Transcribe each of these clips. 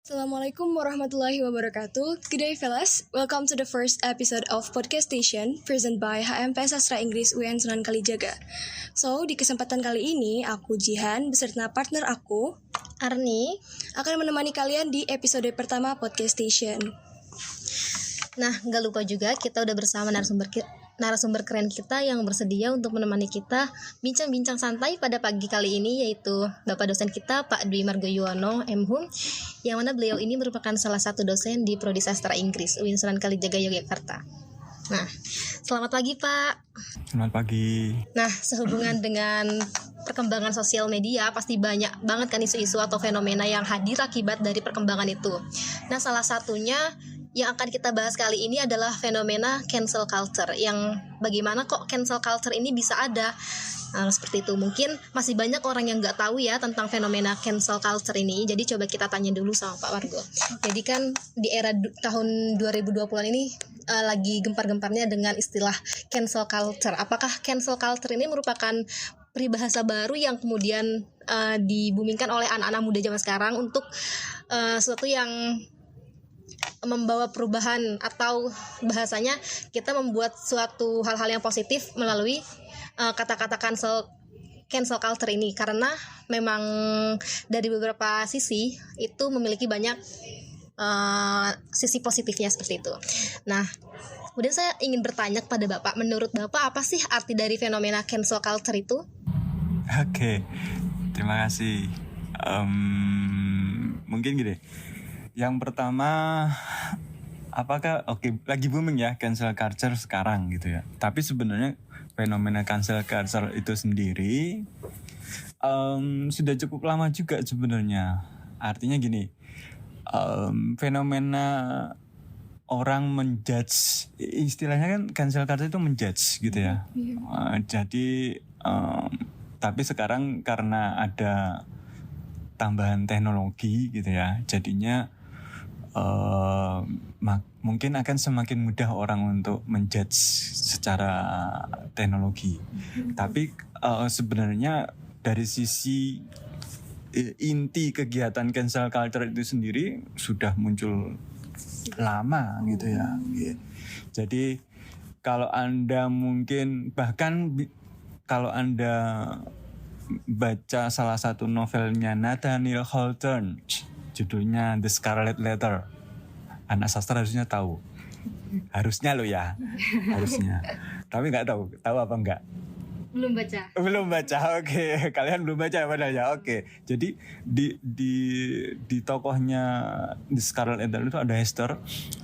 Assalamualaikum warahmatullahi wabarakatuh. Good day, fellas. Welcome to the first episode of Podcast Station presented by HMP Sastra Inggris UIN Sunan Kalijaga. So, di kesempatan kali ini, aku Jihan beserta partner aku, Arni, akan menemani kalian di episode pertama Podcast Station. Nah, gak lupa juga kita udah bersama narasumber keren kita yang bersedia untuk menemani kita bincang-bincang santai pada pagi kali ini, yaitu Bapak dosen kita Pak Dwi Margoyuwono MHum, yang mana beliau ini merupakan salah satu dosen di Prodi Sastra Inggris UIN Sunan Kalijaga Yogyakarta. Nah, selamat pagi Pak. Selamat pagi. Nah, sehubungan dengan perkembangan sosial media, pasti banyak banget kan isu-isu atau fenomena yang hadir akibat dari perkembangan itu. Nah, salah satunya yang akan kita bahas kali ini adalah fenomena cancel culture, yang bagaimana kok cancel culture ini bisa ada. Nah, seperti itu. Mungkin masih banyak orang yang nggak tahu ya tentang fenomena cancel culture ini. Jadi coba kita tanya dulu sama Pak Wargo. Jadi kan di era tahun 2020-an ini lagi gempar-gemparnya dengan istilah cancel culture. Apakah cancel culture ini merupakan peribahasa baru yang kemudian dibumingkan oleh anak-anak muda zaman sekarang untuk sesuatu yang membawa perubahan, atau bahasanya kita membuat suatu hal-hal yang positif melalui kata-kata cancel culture ini, karena memang dari beberapa sisi itu memiliki banyak sisi positifnya seperti itu. Nah, kemudian saya ingin bertanya kepada Bapak, menurut Bapak apa sih arti dari fenomena cancel culture itu? Oke, terima kasih. Mungkin gini. Yang pertama, apakah lagi booming ya cancel culture sekarang gitu ya. Tapi sebenarnya fenomena cancel culture itu sendiri sudah cukup lama juga sebenarnya. Artinya gini, fenomena orang menjudge, istilahnya kan cancel culture itu menjudge gitu ya. Jadi tapi sekarang karena ada tambahan teknologi gitu ya, jadinya mungkin akan semakin mudah orang untuk menjudge secara teknologi. Tapi sebenarnya dari sisi inti kegiatan cancel culture itu sendiri sudah muncul lama gitu ya. Jadi kalau Anda mungkin bahkan kalau Anda baca salah satu novelnya Nathaniel Hawthorne, judulnya The Scarlet Letter. Anak sastra harusnya tahu. Harusnya lo ya. Harusnya. Tapi nggak tahu apa enggak? Belum baca. Oke. Kalian belum baca padahal ya. Oke. Jadi di tokohnya The Scarlet Letter itu ada Hester.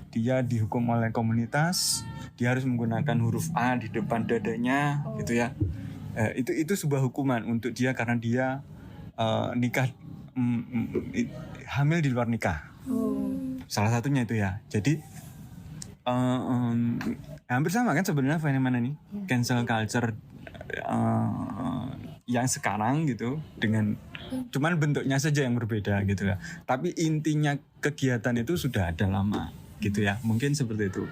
Dia dihukum oleh komunitas. Dia harus menggunakan huruf A di depan dadanya, gitu ya. Itu sebuah hukuman untuk dia karena dia nikah hamil di luar nikah. Salah satunya itu ya. Jadi hampir sama kan sebenarnya fenomena ini cancel culture yang sekarang gitu, dengan cuman bentuknya saja yang berbeda gitu ya. Tapi intinya kegiatan itu sudah ada lama gitu ya. Mungkin seperti itu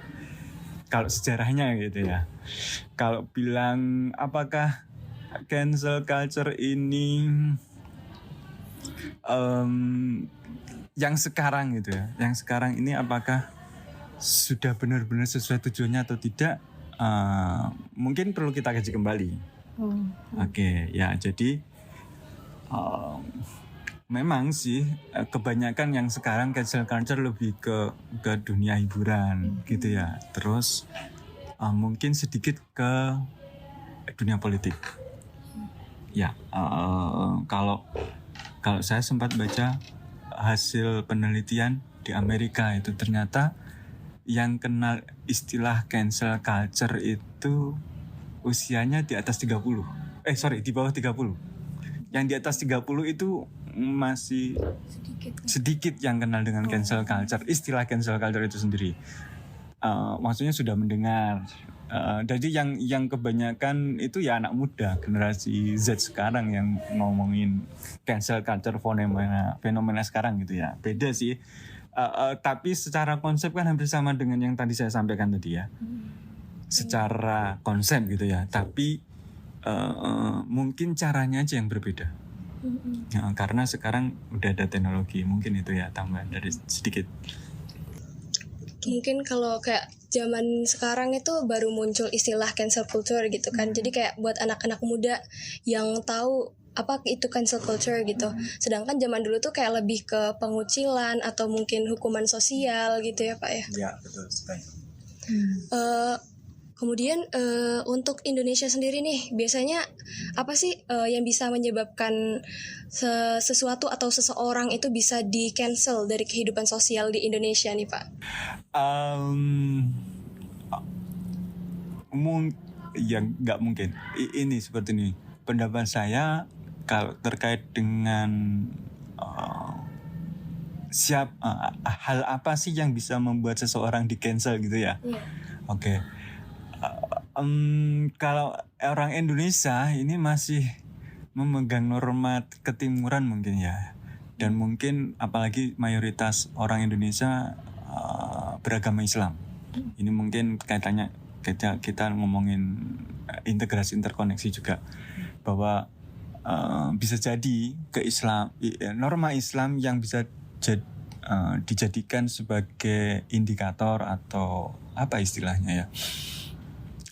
kalau sejarahnya gitu ya. Kalau bilang apakah cancel culture ini yang sekarang gitu ya, yang sekarang ini apakah sudah benar-benar sesuai tujuannya atau tidak, mungkin perlu kita kaji kembali. Oke, ya jadi memang sih kebanyakan yang sekarang cancel culture lebih ke dunia hiburan gitu ya, terus mungkin sedikit ke dunia politik. Ya, kalau saya sempat baca hasil penelitian di Amerika, itu ternyata yang kenal istilah cancel culture itu usianya di atas 30. Di bawah 30. Yang di atas 30 itu masih sedikit yang kenal dengan cancel culture, istilah cancel culture itu sendiri. Maksudnya sudah mendengar. Jadi yang kebanyakan itu ya anak muda, generasi Z sekarang yang ngomongin cancel culture fenomena sekarang gitu ya. Beda sih. Tapi secara konsep kan hampir sama dengan yang tadi saya sampaikan tadi ya. Secara konsep gitu ya. Tapi mungkin caranya aja yang berbeda. Nah, karena sekarang udah ada teknologi, mungkin itu ya tambahan dari sedikit. Mungkin kalau kayak zaman sekarang itu baru muncul istilah cancel culture gitu kan. Jadi kayak buat anak-anak muda yang tahu apa itu cancel culture gitu. Sedangkan zaman dulu tuh kayak lebih ke pengucilan atau mungkin hukuman sosial gitu ya Pak ya. Ya, betul sekali. Kemudian untuk Indonesia sendiri nih, biasanya apa sih yang bisa menyebabkan sesuatu atau seseorang itu bisa di cancel dari kehidupan sosial di Indonesia nih Pak? Ya nggak mungkin. Ini seperti ini. Pendapat saya kalau terkait dengan hal apa sih yang bisa membuat seseorang di cancel gitu ya? Iya. Oke. Kalau orang Indonesia ini masih memegang norma ketimuran mungkin ya, dan mungkin apalagi mayoritas orang Indonesia beragama Islam. Ini mungkin kaitannya kita ngomongin integrasi interkoneksi juga, bahwa bisa jadi norma Islam yang bisa dijadikan sebagai indikator atau apa istilahnya ya,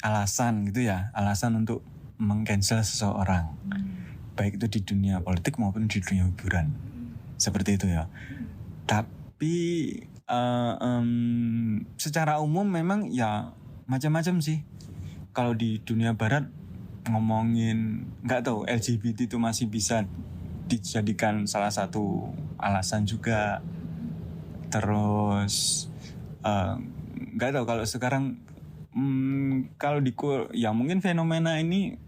alasan gitu ya, alasan untuk meng-cancel seseorang, baik itu di dunia politik maupun di dunia hiburan, seperti itu ya. Tapi secara umum memang ya macam-macam sih. Kalau di dunia barat ngomongin, nggak tahu, LGBT itu masih bisa dijadikan salah satu alasan juga. Terus nggak tahu kalau sekarang kalau ya mungkin fenomena ini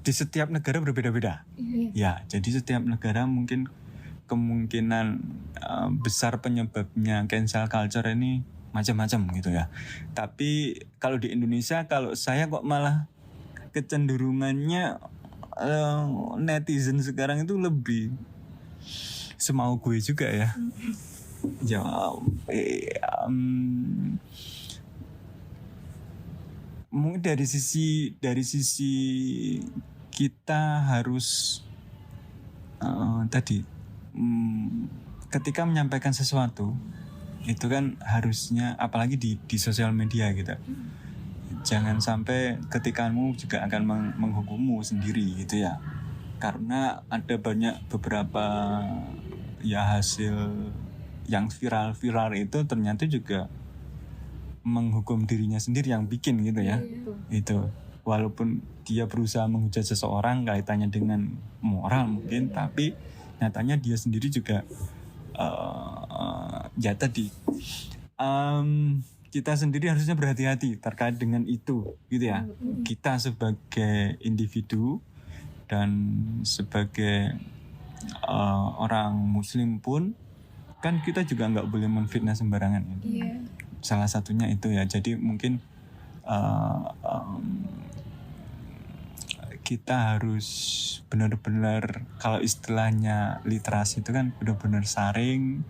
di setiap negara berbeda-beda. Ya, jadi setiap negara mungkin kemungkinan besar penyebabnya cancel culture ini macam-macam gitu ya. Tapi kalau di Indonesia, kalau saya kok malah kecenderungannya netizen sekarang itu lebih semau gue juga ya. Ya, mungkin dari sisi kita harus ketika menyampaikan sesuatu itu kan harusnya, apalagi di sosial media gitu, jangan sampai ketikamu juga akan menghukummu sendiri gitu ya, karena ada beberapa ya hasil yang viral itu ternyata juga menghukum dirinya sendiri yang bikin gitu ya. Itu walaupun dia berusaha menghujat seseorang kaitannya dengan moral mungkin, tapi nyatanya dia sendiri juga kita sendiri harusnya berhati-hati terkait dengan itu gitu ya. Kita sebagai individu dan sebagai orang muslim pun kan kita juga nggak boleh menfitnah sembarangan. Salah satunya itu ya. Jadi mungkin kita harus benar-benar, kalau istilahnya literasi itu kan benar-benar saring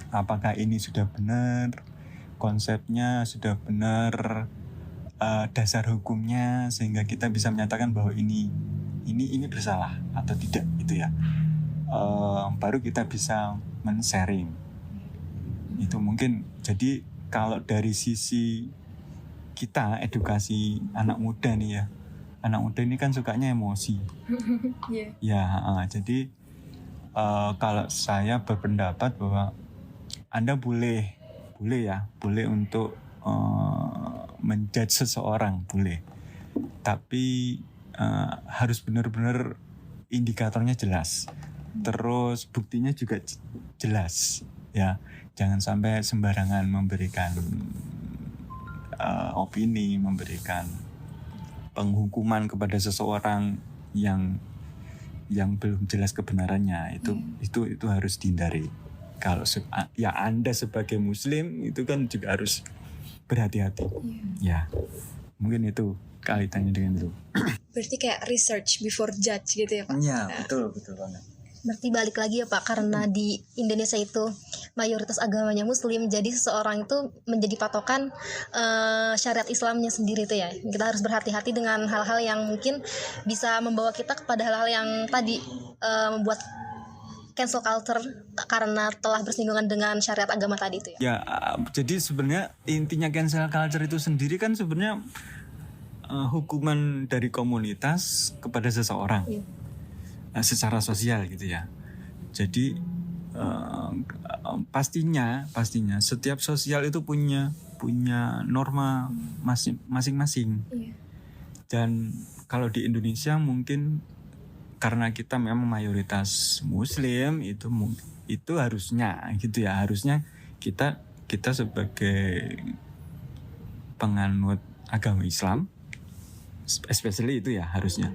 apakah ini sudah benar, konsepnya sudah benar, dasar hukumnya, sehingga kita bisa menyatakan bahwa ini bersalah atau tidak gitu ya. Baru kita bisa men-sharing itu mungkin. Jadi kalau dari sisi kita edukasi anak muda nih ya, anak muda ini kan sukanya emosi. Ya, jadi kalau saya berpendapat bahwa Anda boleh untuk menjudge seseorang, boleh, tapi harus benar-benar indikatornya jelas, terus buktinya juga jelas ya. Jangan sampai sembarangan memberikan opini, memberikan penghukuman kepada seseorang yang belum jelas kebenarannya. Itu harus dihindari. Kalau ya Anda sebagai muslim itu kan juga harus berhati-hati. Ya, mungkin itu kaitannya dengan itu. Berarti kayak research before judge gitu ya Pak? Iya, betul banget. Berarti balik lagi ya Pak, karena di Indonesia itu mayoritas agamanya Muslim, jadi seseorang itu menjadi patokan syariat Islamnya sendiri itu ya. Kita harus berhati-hati dengan hal-hal yang mungkin bisa membawa kita kepada hal-hal yang tadi membuat cancel culture karena telah bersinggungan dengan syariat agama tadi itu ya. Ya, jadi sebenarnya intinya cancel culture itu sendiri kan sebenarnya hukuman dari komunitas kepada seseorang. Iya. Secara sosial gitu ya. Jadi pastinya setiap sosial itu punya norma masing-masing. Iya. Dan kalau di Indonesia mungkin karena kita memang mayoritas Muslim, itu harusnya gitu ya, harusnya kita sebagai penganut agama Islam, especially itu ya harusnya.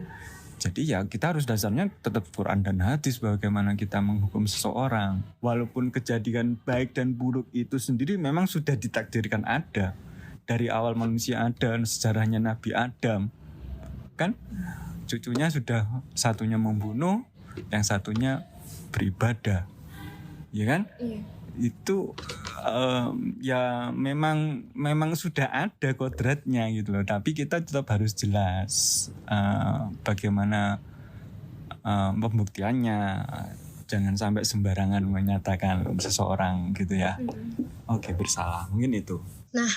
Jadi ya kita harus dasarnya tetap Quran dan hadis bagaimana kita menghukum seseorang. Walaupun kejadian baik dan buruk itu sendiri memang sudah ditakdirkan ada. Dari awal manusia ada, sejarahnya Nabi Adam. Kan cucunya sudah satunya membunuh, yang satunya beribadah. Ya kan? Iya. Itu ya memang sudah ada kodratnya gitu loh, tapi kita tetap harus jelas bagaimana pembuktiannya, jangan sampai sembarangan menyatakan seseorang gitu ya. Oke, bersalah mungkin itu. Nah,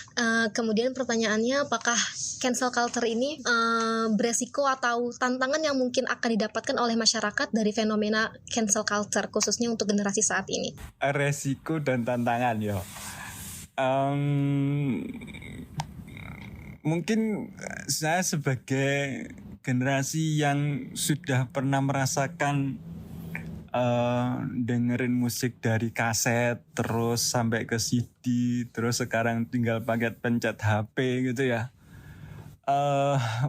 kemudian pertanyaannya, apakah cancel culture ini beresiko atau tantangan yang mungkin akan didapatkan oleh masyarakat dari fenomena cancel culture, khususnya untuk generasi saat ini? Resiko dan tantangan ya. Mungkin saya sebagai generasi yang sudah pernah merasakan dengerin musik dari kaset terus sampai ke CD, terus sekarang tinggal pakai pencet HP gitu ya.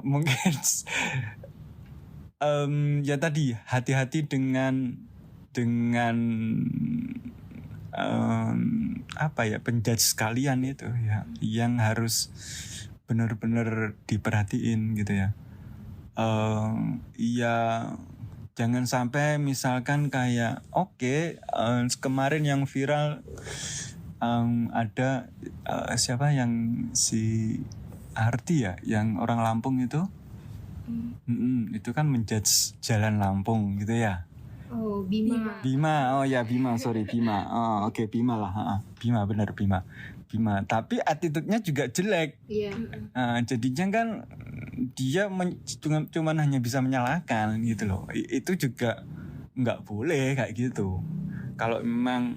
Mungkin ya tadi hati-hati dengan penjudge sekalian itu ya, yang harus benar-benar diperhatiin gitu ya. Ya jangan sampai misalkan kayak kemarin yang viral ada siapa yang si Arti ya, yang orang Lampung itu. Itu kan menjudge jalan Lampung gitu ya. Oh, Bima. Bima, sorry Bima. Oke, Bima lah. Bima, benar Bima. Tapi attitude-nya juga jelek. Iya. Jadinya kan dia cuman hanya bisa menyalahkan gitu loh. Itu juga nggak boleh kayak gitu. Kalau memang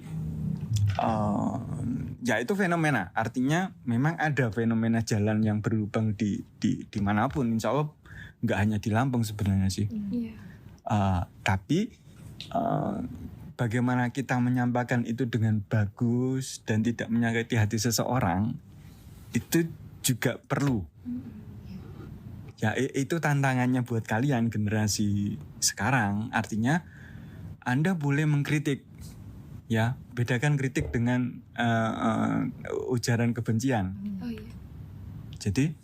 ya itu fenomena. Artinya memang ada fenomena jalan yang berlubang di manapun. Insya Allah nggak hanya di Lampung sebenarnya sih. Iya. Tapi bagaimana kita menyampaikan itu dengan bagus dan tidak menyakiti hati seseorang, itu juga perlu. Ya itu tantangannya buat kalian generasi sekarang. Artinya Anda boleh mengkritik, ya bedakan kritik dengan ujaran kebencian. Oh iya. Jadi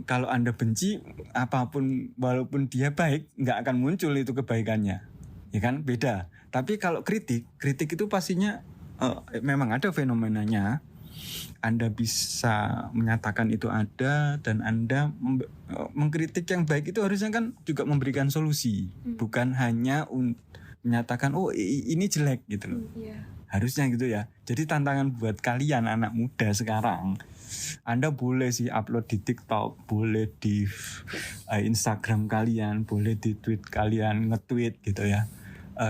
kalau Anda benci apapun, walaupun dia baik, nggak akan muncul itu kebaikannya, ya kan, beda. Tapi kalau kritik itu pastinya memang ada fenomenanya. Anda bisa menyatakan itu ada, dan Anda mengkritik yang baik itu harusnya kan juga memberikan solusi, bukan hanya menyatakan ini jelek gitu loh. Iya. Harusnya gitu ya. Jadi tantangan buat kalian anak muda sekarang, Anda boleh sih upload di TikTok, boleh di Instagram kalian, boleh di tweet kalian, nge-tweet gitu ya,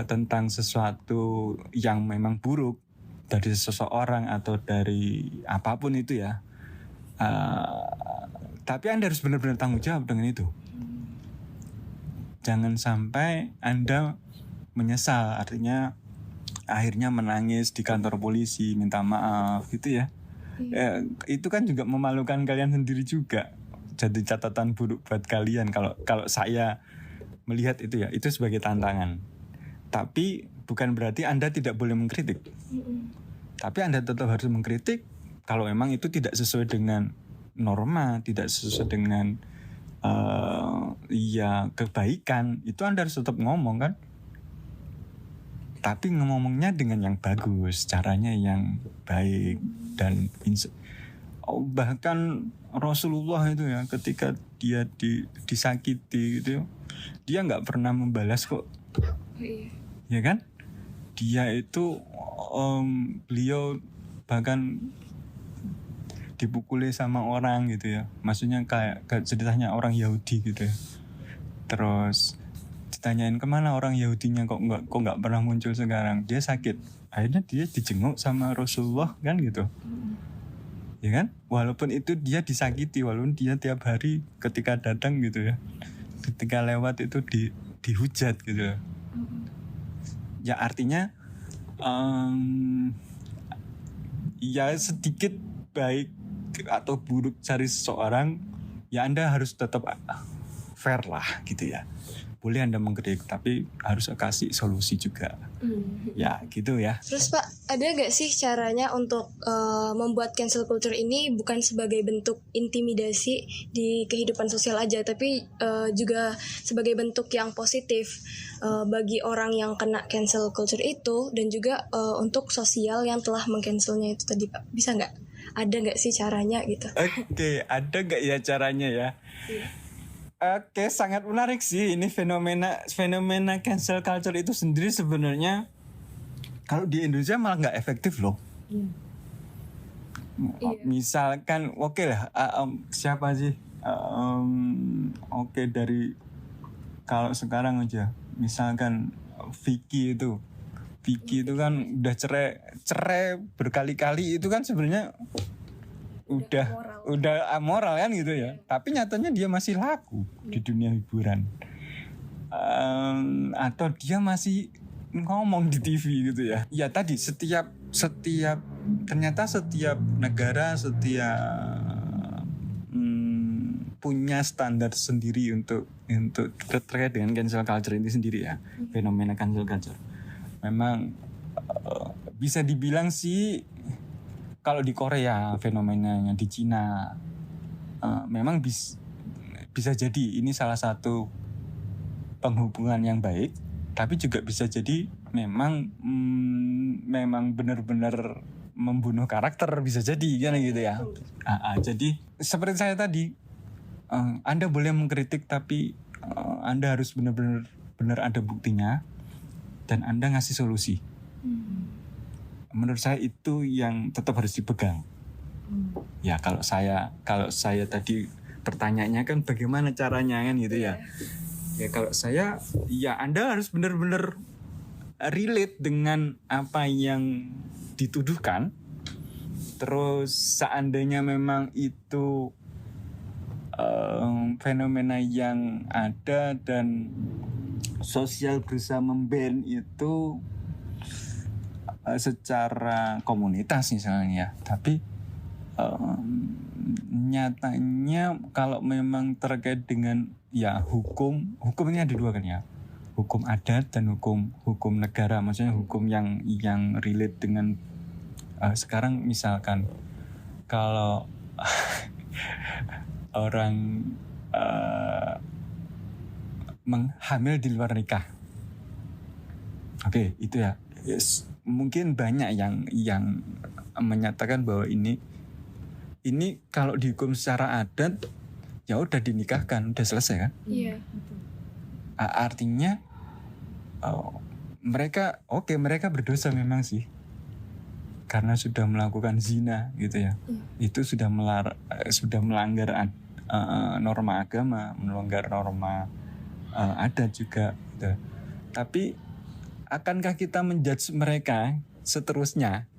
tentang sesuatu yang memang buruk dari seseorang atau dari apapun itu ya. Tapi Anda harus benar-benar tanggung jawab dengan itu. Jangan sampai Anda menyesal, artinya akhirnya menangis di kantor polisi minta maaf gitu ya. Itu kan juga memalukan kalian sendiri juga. Jadi catatan buruk buat kalian kalau saya melihat itu ya, itu sebagai tantangan. Tapi bukan berarti Anda tidak boleh mengkritik. Tapi Anda tetap harus mengkritik kalau memang itu tidak sesuai dengan norma, tidak sesuai dengan kebaikan. Itu Anda harus tetap ngomong kan. tapi ngomongnya dengan yang bagus, caranya yang baik dan bahkan Rasulullah itu ya ketika dia disakiti gitu, dia nggak pernah membalas kok, ya kan? Dia itu beliau bahkan dipukuli sama orang gitu ya, maksudnya kayak ceritanya orang Yahudi gitu ya. Terus ditanyain kemana orang Yahudinya kok nggak pernah muncul sekarang, dia sakit, akhirnya dia dijenguk sama Rasulullah kan gitu, ya kan? Walaupun itu dia disakiti, walaupun dia tiap hari ketika datang gitu ya, ketika lewat itu dihujat gitu ya, artinya ya sedikit baik atau buruk cari seseorang ya Anda harus tetap fair lah gitu ya. Boleh Anda mengkritik tapi harus kasih solusi juga. Ya gitu ya. Terus Pak, ada gak sih caranya untuk membuat cancel culture ini bukan sebagai bentuk intimidasi di kehidupan sosial aja, tapi juga sebagai bentuk yang positif bagi orang yang kena cancel culture itu, dan juga untuk sosial yang telah mengcancelnya itu tadi Pak. Bisa gak? Ada gak sih caranya gitu? Oke, ada gak ya caranya ya? Oke, sangat menarik sih ini fenomena cancel culture itu sendiri sebenarnya kalau di Indonesia malah nggak efektif loh. Misalkan oke lah, siapa sih? Dari kalau sekarang aja, misalkan Vicky itu kan udah cerai berkali-kali, itu kan sebenarnya udah amoral kan gitu ya, tapi nyatanya dia masih laku di dunia hiburan, atau dia masih ngomong di TV gitu ya. Ya tadi setiap ternyata setiap negara punya standar sendiri untuk terkait dengan cancel culture ini sendiri ya. Fenomena cancel culture memang bisa dibilang sih, kalau di Korea fenomenanya, di Cina memang bisa jadi ini salah satu penghubungan yang baik, tapi juga bisa jadi memang benar-benar membunuh karakter, bisa jadi kan gitu ya. Jadi seperti saya tadi, Anda boleh mengkritik tapi Anda harus benar-benar ada buktinya dan Anda ngasih solusi. Menurut saya itu yang tetap harus dipegang. Ya kalau saya tadi pertanyaannya kan bagaimana caranya kan gitu ya. Ya kalau saya, ya Anda harus benar-benar relate dengan apa yang dituduhkan. Terus seandainya memang itu fenomena yang ada dan sosial berusaha memban itu secara komunitas misalnya, tapi nyatanya kalau memang terkait dengan ya hukumnya ada dua kan ya, hukum adat dan hukum negara, maksudnya hukum yang relate dengan sekarang misalkan kalau orang hamil di luar nikah, oke, itu ya, yes. Mungkin banyak yang menyatakan bahwa ini kalau dihukum secara adat ya udah dinikahkan, udah selesai kan? Iya. Artinya mereka berdosa memang sih, karena sudah melakukan zina gitu ya. Itu sudah melanggar norma agama, melanggar norma adat juga gitu. Tapi akankah kita menjudge mereka seterusnya?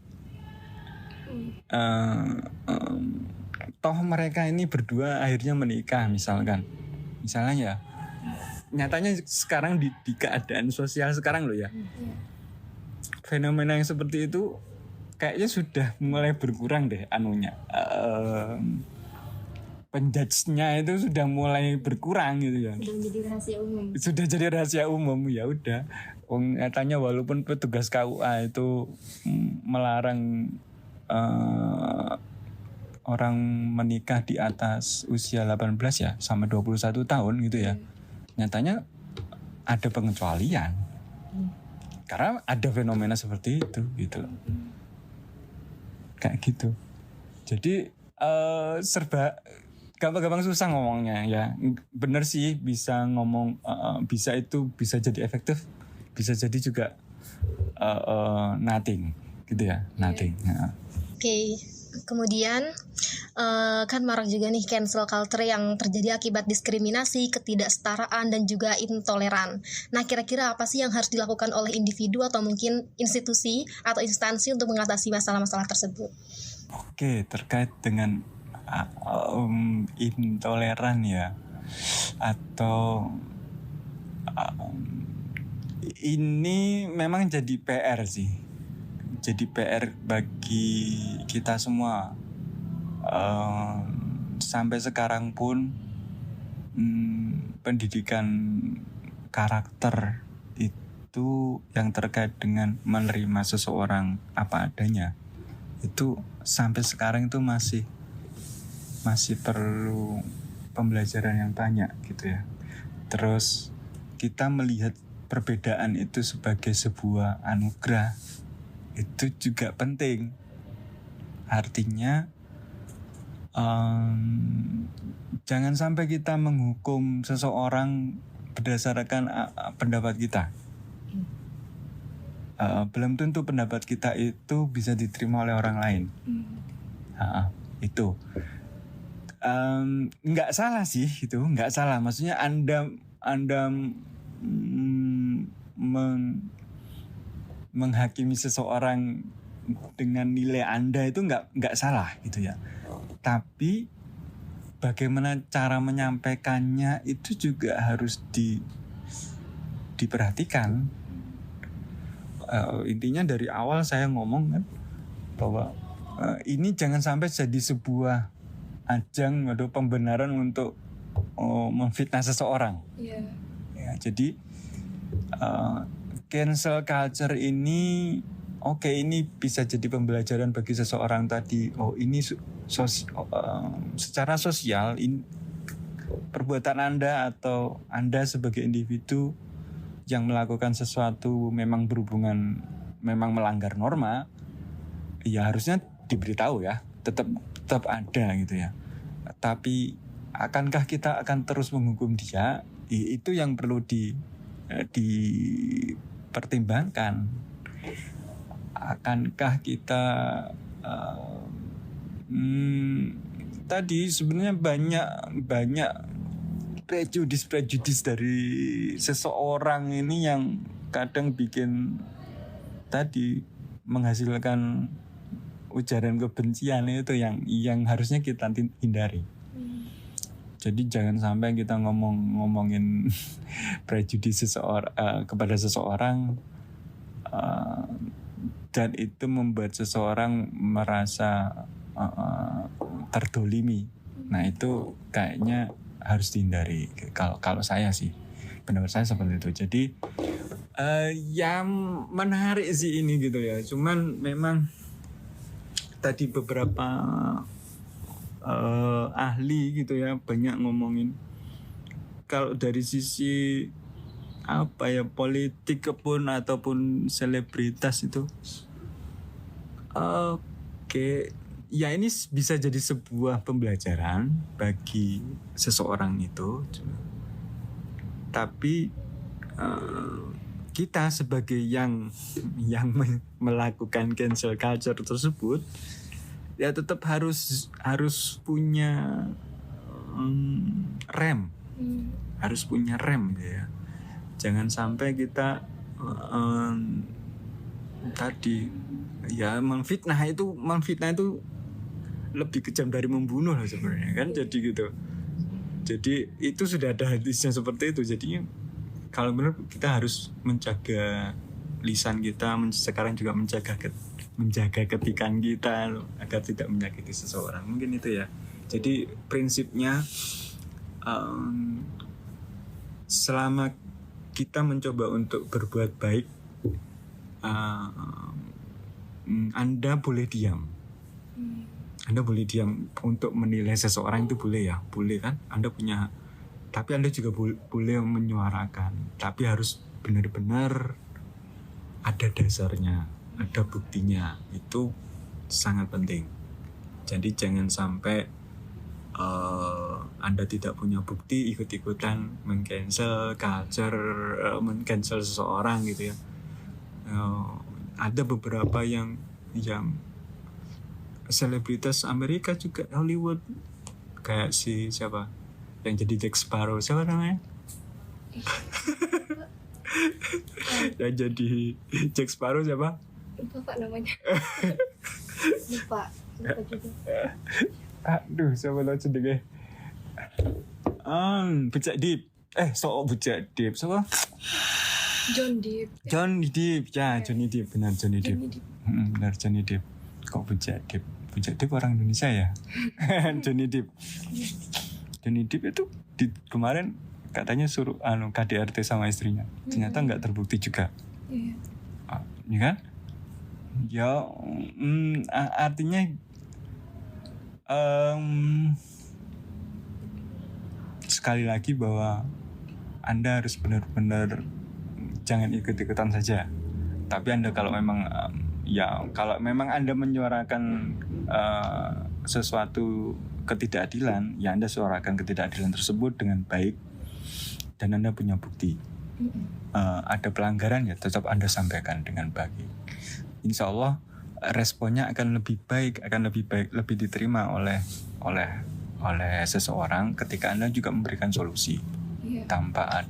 Toh mereka ini berdua akhirnya menikah misalnya ya, nyatanya sekarang di keadaan sosial sekarang loh ya, fenomena yang seperti itu kayaknya sudah mulai berkurang deh penjudge-nya itu sudah mulai berkurang gitu ya. Sudah jadi rahasia umum ya udah. Nyatanya walaupun petugas KUA itu melarang orang menikah di atas usia 18 ya sampai 21 tahun gitu ya. Nyatanya ada pengecualian. Karena ada fenomena seperti itu gitu loh. Kayak gitu. Jadi serba gampang-gampang susah ngomongnya ya. Bener sih bisa ngomong, bisa itu bisa jadi efektif, bisa jadi juga nothing gitu ya, nothing. Oke. Kemudian kan marak juga nih cancel culture yang terjadi akibat diskriminasi, ketidaksetaraan, dan juga intoleran. Nah, kira-kira apa sih yang harus dilakukan oleh individu atau mungkin institusi atau instansi untuk mengatasi masalah-masalah tersebut? Oke, terkait dengan intoleran ya, atau ini memang jadi PR sih. Jadi PR bagi kita semua. Sampai sekarang pun pendidikan karakter itu yang terkait dengan menerima seseorang apa adanya itu sampai sekarang itu masih perlu pembelajaran yang banyak gitu ya. Terus kita melihat perbedaan itu sebagai sebuah anugerah itu juga penting. Artinya jangan sampai kita menghukum seseorang berdasarkan pendapat kita. Belum tentu pendapat kita itu bisa diterima oleh orang lain. Itu nggak salah sih, itu nggak salah. Maksudnya Anda menghakimi seseorang dengan nilai Anda itu nggak salah gitu ya. Tapi bagaimana cara menyampaikannya itu juga harus diperhatikan. Intinya dari awal saya ngomong kan bahwa ini jangan sampai jadi sebuah ajang atau pembenaran untuk memfitnah seseorang. Ya, jadi cancel culture ini ini bisa jadi pembelajaran bagi seseorang tadi. Ini secara sosial perbuatan Anda atau Anda sebagai individu yang melakukan sesuatu memang melanggar norma, ya harusnya diberitahu ya, tetap ada gitu ya. Tapi akankah kita akan terus menghukum dia? Itu yang perlu dipertimbangkan. Akankah kita tadi sebenarnya banyak prejudis dari seseorang ini yang kadang bikin tadi menghasilkan ujaran kebencian itu yang harusnya kita hindari. Jadi jangan sampai kita ngomongin prejudis kepada seseorang dan itu membuat seseorang merasa terdolimi. Nah itu kayaknya harus dihindari. Kalau saya sih, pendapat saya seperti itu. Jadi yang menarik sih ini gitu ya. Cuman memang tadi beberapa ahli gitu ya banyak ngomongin kalau dari sisi politik ataupun selebritas itu ya ini bisa jadi sebuah pembelajaran bagi seseorang itu. Tapi kita sebagai yang melakukan cancel culture tersebut ya tetap harus punya rem. Harus punya rem ya. Jangan sampai kita tadi ya memfitnah itu lebih kejam dari membunuh lah sebenarnya kan. Jadi gitu. Jadi itu sudah ada hadisnya seperti itu. Jadi kalau benar kita harus menjaga lisan kita, sekarang juga menjaga ketikan kita agar tidak menyakiti seseorang. Mungkin itu ya. Jadi prinsipnya selama kita mencoba untuk berbuat baik, Anda boleh diam. Anda boleh diam untuk menilai seseorang itu boleh ya, boleh kan? Anda punya, tapi Anda juga boleh menyuarakan. Tapi harus benar-benar ada dasarnya, ada buktinya, itu sangat penting. Jadi jangan sampai Anda tidak punya bukti ikut-ikutan meng-cancel culture, meng-cancel seseorang gitu ya. Ada beberapa yang selebritas Amerika juga, Hollywood, kayak si siapa yang jadi Jack Sparrow, siapa namanya? Yang jadi Jack Sparrow siapa? Lupa Pak namanya. Lupa juga. Aduh, siapa lo cendenge? Bujak Deep. Bujak Deep, siapa? John Depp. Johnny Depp, ya Johnny Depp, benar Johnny Depp. Johnny Depp. Benar Johnny Depp. Kok Bujak Depp? Bujak Depp orang Indonesia ya? Johnny Depp. Johnny Depp itu kemarin katanya suruh KDRT sama istrinya. Ternyata nggak terbukti juga. Iya. Ya kan? Ya, artinya sekali lagi bahwa Anda harus benar-benar jangan ikut-ikutan saja. Tapi Anda kalau memang kalau memang Anda menyuarakan sesuatu ketidakadilan, ya Anda suarakan ketidakadilan tersebut dengan baik dan Anda punya bukti. Ada pelanggaran, ya tetap Anda sampaikan dengan baik. Insya Allah responnya akan lebih baik, lebih diterima oleh seseorang ketika Anda juga memberikan solusi. Tanpa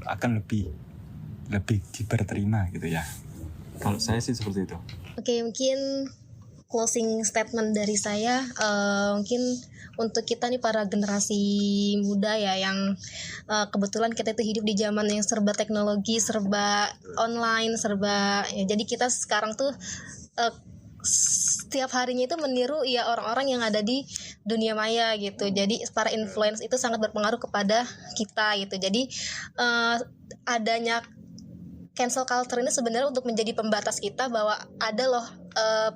akan lebih diperterima gitu ya. Kalau saya sih seperti itu. Oke, mungkin closing statement dari saya, mungkin untuk kita nih para generasi muda ya, yang kebetulan kita itu hidup di zaman yang serba teknologi, serba online, jadi kita sekarang tuh setiap harinya itu meniru ya orang-orang yang ada di dunia maya gitu. Jadi para influence itu sangat berpengaruh kepada kita gitu. Jadi adanya cancel culture ini sebenarnya untuk menjadi pembatas kita bahwa ada loh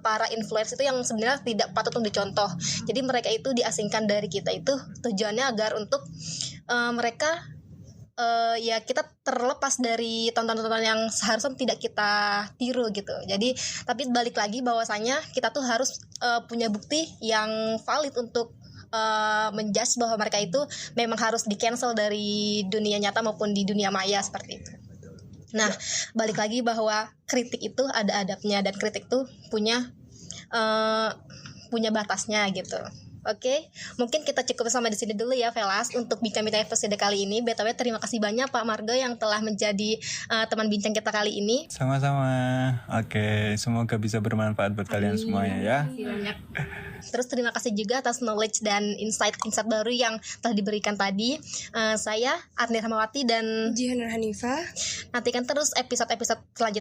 para influencer itu yang sebenarnya tidak patut untuk dicontoh. Jadi mereka itu diasingkan dari kita, itu tujuannya agar untuk mereka ya kita terlepas dari tontonan-tontonan yang seharusnya tidak kita tiru gitu. Jadi tapi balik lagi bahwasanya kita tuh harus punya bukti yang valid untuk menjudge bahwa mereka itu memang harus di-cancel dari dunia nyata maupun di dunia maya seperti itu. Nah, balik lagi bahwa kritik itu ada adabnya dan kritik tuh punya batasnya gitu. Oke, mungkin kita cukup sampai di sini dulu ya, Velas, untuk bincang-bincang episode kali ini. BTW terima kasih banyak Pak Margo yang telah menjadi teman bincang kita kali ini. Sama-sama. Oke, semoga bisa bermanfaat buat kalian semuanya ya. Banyak. Terus terima kasih juga atas knowledge dan insight baru yang telah diberikan tadi. Saya Arni Rahmawati dan Jihan Hanifah. Nantikan terus episode-episode selanjutnya.